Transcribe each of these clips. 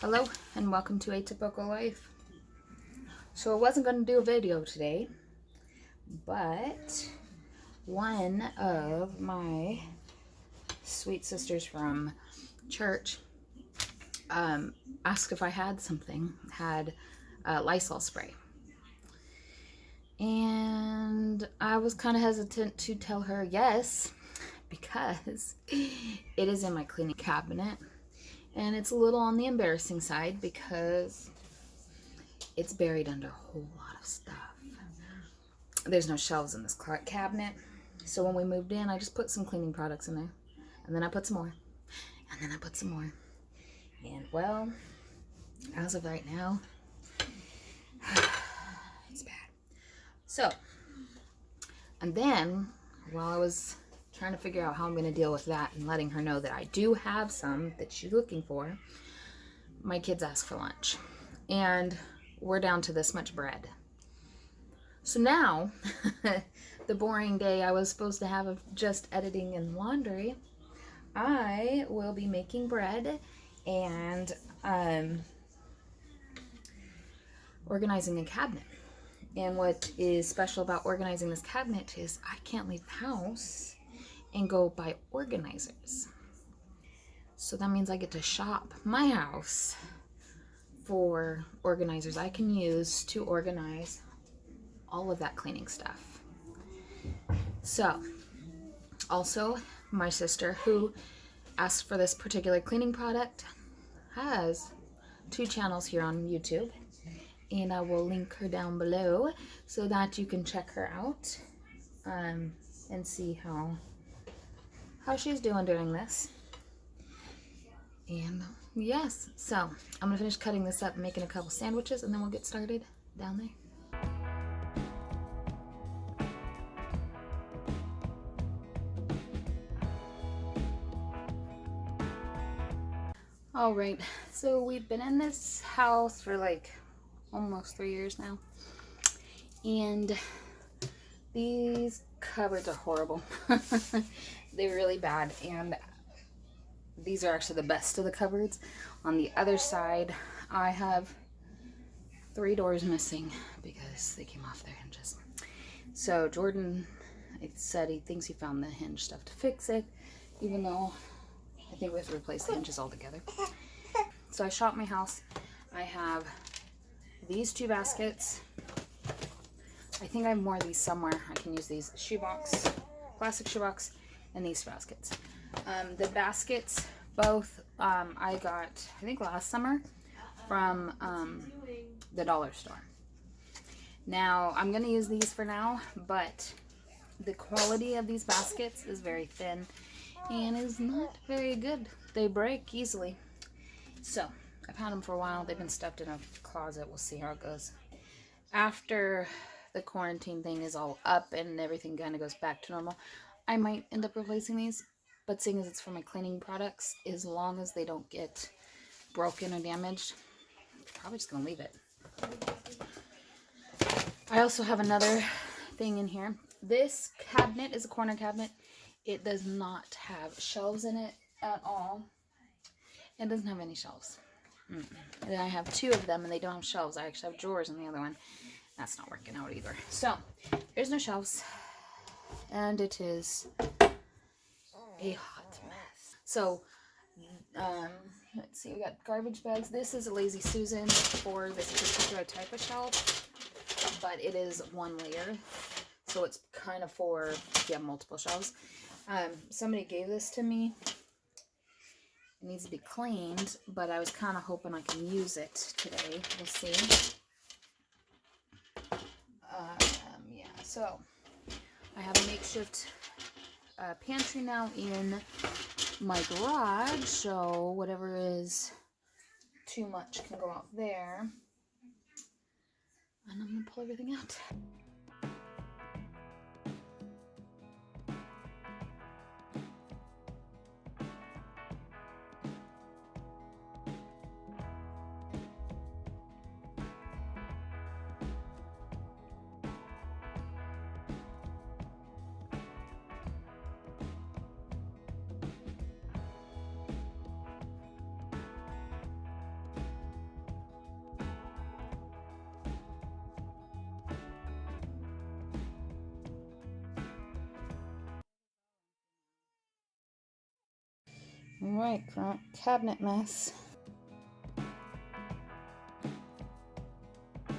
Hello and welcome to Atypical Life. So I wasn't going to do a video today, but one of my sweet sisters from church asked if I had Lysol spray. And I was kind of hesitant to tell her yes, because it is in my cleaning cabinet. And it's a little on the embarrassing side because it's buried under a whole lot of stuff. There's no shelves in this cabinet. So when we moved in, I just put some cleaning products in there. And then I put some more. And then I put some more. And well, as of right now, it's bad. So, and then while I was trying to figure out how I'm going to deal with that and letting her know that I do have some that she's looking for, my kids asked for lunch. And we're down to this much bread. So now, the boring day I was supposed to have of just editing and laundry, I will be making bread and organizing a cabinet. And what is special about organizing this cabinet is I can't leave the house and go buy organizers. So that means I get to shop my house for organizers I can use to organize all of that cleaning stuff. So, also, my sister who asked for this particular cleaning product has 2 channels here on YouTube, and I will link her down below so that you can check her out and see how she's doing during this. And yes, so I'm gonna finish cutting this up and making a couple sandwiches, and then we'll get started down there. All right, so we've been in this house for like almost 3 years now, and these cupboards are horrible. They're really bad, and these are actually the best of the cupboards. On the other side, I have 3 doors missing because they came off their hinges. So Jordan said he thinks he found the hinge stuff to fix it, even though I think we have to replace the hinges altogether. So I shop my house. I have these 2 baskets. I think I have more of these somewhere. I can use these shoebox, plastic shoebox, and these baskets. The baskets, both I got, I think last summer, from the dollar store. Now, I'm going to use these for now, but the quality of these baskets is very thin and is not very good. They break easily. So, I've had them for a while. They've been stuffed in a closet. We'll see how it goes. After the quarantine thing is all up and everything kind of goes back to normal, I might end up replacing these. But seeing as it's for my cleaning products, as long as they don't get broken or damaged, I'm probably just going to leave it. I also have another thing in here. This cabinet is a corner cabinet. It does not have shelves in it at all. It doesn't have any shelves. And I have 2 of them and they don't have shelves. I actually have drawers in the other one. That's not working out either. So, there's no shelves. And it is a hot mess. So, let's see, we got garbage bags. This is a Lazy Susan for this particular type of shelf, but it is 1 layer, so it's kind of for if you have multiple shelves. Somebody gave this to me. It needs to be cleaned, but I was kind of hoping I can use it today. We'll see. Yeah, so I have a makeshift pantry now in my garage, so whatever is too much can go out there. And I'm gonna pull everything out. Alright, current cabinet mess.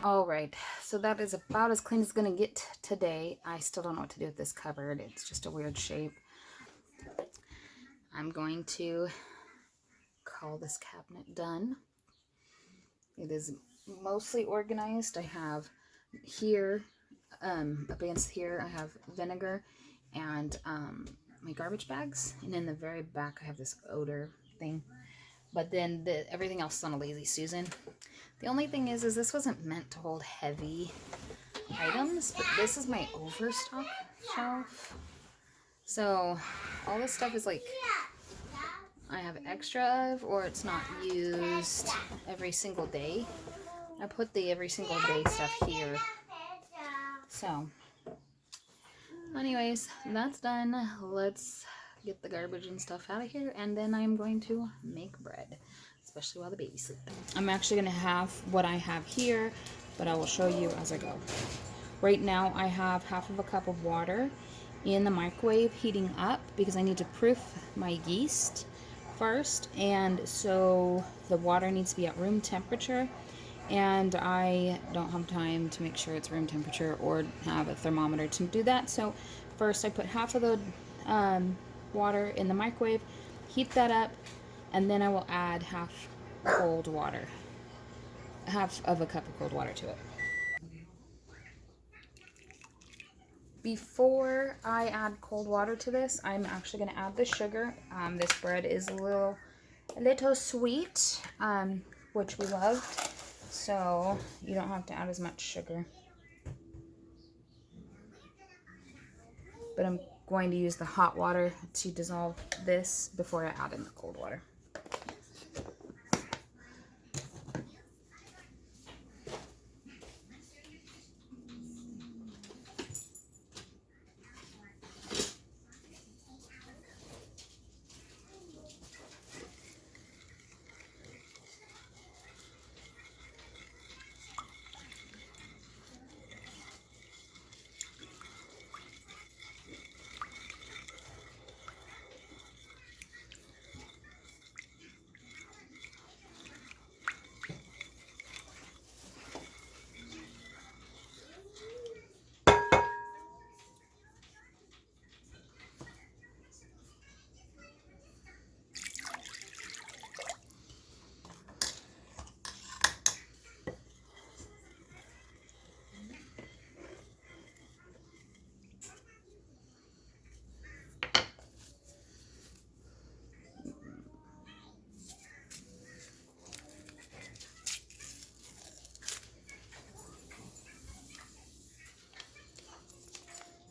Alright, so that is about as clean as it's gonna get today. I still don't know what to do with this cupboard. It's just a weird shape. I'm going to call this cabinet done. It is mostly organized. I have here, up against here, I have vinegar and my garbage bags. And in the very back, I have this odor thing. But then everything else is on a Lazy Susan. The only thing is this wasn't meant to hold heavy items, but this is my overstock shelf. So all this stuff is like I have extra of, or it's not used every single day. I put the every single day stuff here. So anyways, that's done. Let's get the garbage and stuff out of here, and then I'm going to make bread, especially while the baby's sleeping. I'm actually going to have what I have here, but I will show you as I go. Right now I have half of a cup of water in the microwave heating up because I need to proof my yeast first, and so the water needs to be at room temperature, and I don't have time to make sure it's room temperature or have a thermometer to do that. So first I put half of the water in the microwave, heat that up, and then I will add half of a cup of cold water to it. Before I add cold water to this, I'm actually going to add the sugar. This bread is a little sweet, which we loved, so you don't have to add as much sugar. But I'm going to use the hot water to dissolve this before I add in the cold water.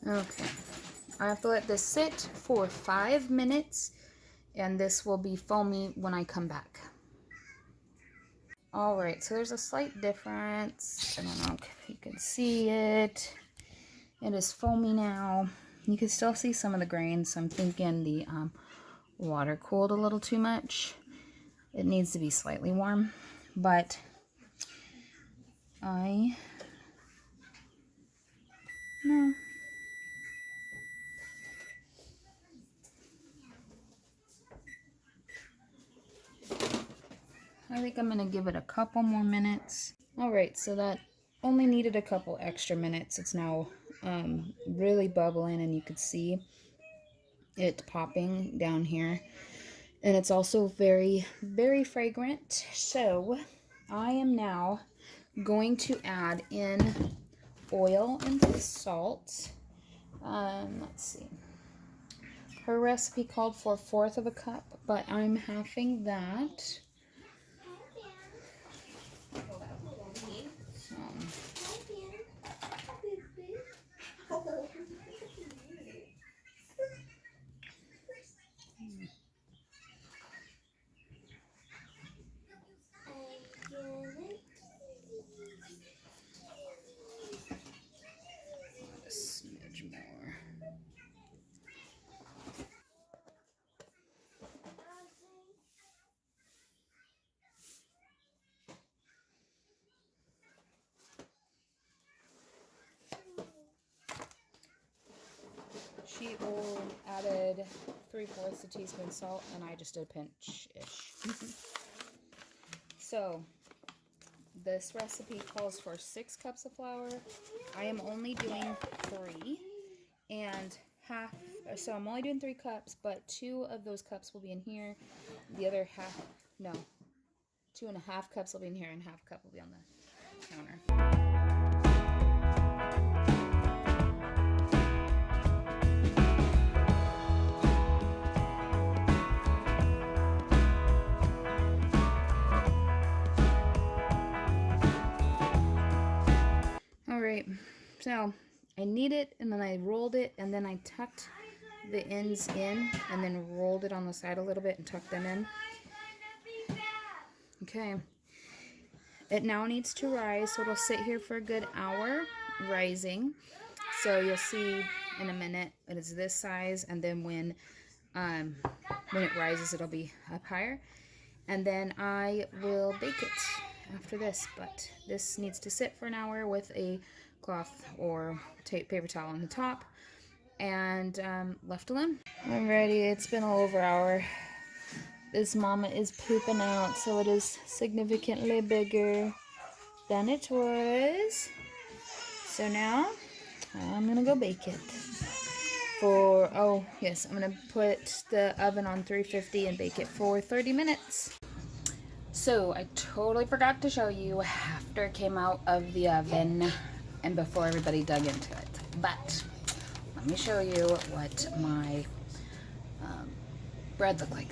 Okay, I have to let this sit for 5 minutes, and this will be foamy when I come back. Alright, so there's a slight difference. I don't know if you can see it. It is foamy now. You can still see some of the grains, so I'm thinking the water cooled a little too much. It needs to be slightly warm, but I think I'm going to give it a couple more minutes. Alright, so that only needed a couple extra minutes. It's now really bubbling, and you could see it popping down here. And it's also very, very fragrant. So I am now going to add in oil and salt. Let's see. Her recipe called for 1/4 of a cup, but I'm halving that. A smidge more. She added did 3/4 a teaspoon salt, and I just did a pinch-ish. So, this recipe calls for 6 cups of flour. I am only doing 3, and half, so I'm only doing 3 cups, but 2 of those cups will be in here. The other half, no, 2.5 cups will be in here, and half cup will be on the counter. Alright, so I knead it, and then I rolled it, and then I tucked the ends in, and then rolled it on the side a little bit and tucked them in. Okay, it now needs to rise, so it'll sit here for a good hour rising. So you'll see in a minute it is this size, and then when it rises, it'll be up higher, and then I will bake it after this. But this needs to sit for an hour with a cloth or paper towel on the top, and left alone. Alrighty, it's been a little over an hour. This mama is pooping out, so it is significantly bigger than it was. So now I'm gonna go bake it for, oh yes, I'm gonna put the oven on 350 and bake it for 30 minutes. So I totally forgot to show you after it came out of the oven and before everybody dug into it. But let me show you what my bread looked like.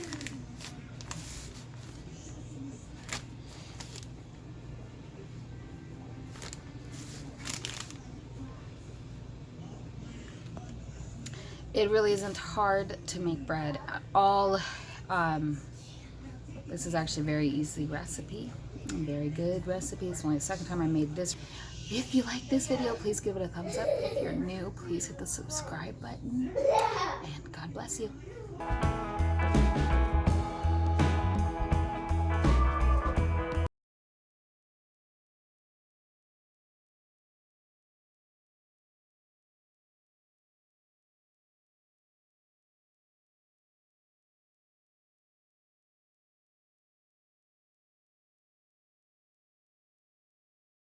It really isn't hard to make bread at all. This is actually a very easy recipe, a very good recipe. It's only the second time I made this. If you like this video, please give it a thumbs up. If you're new, please hit the subscribe button, and God bless you.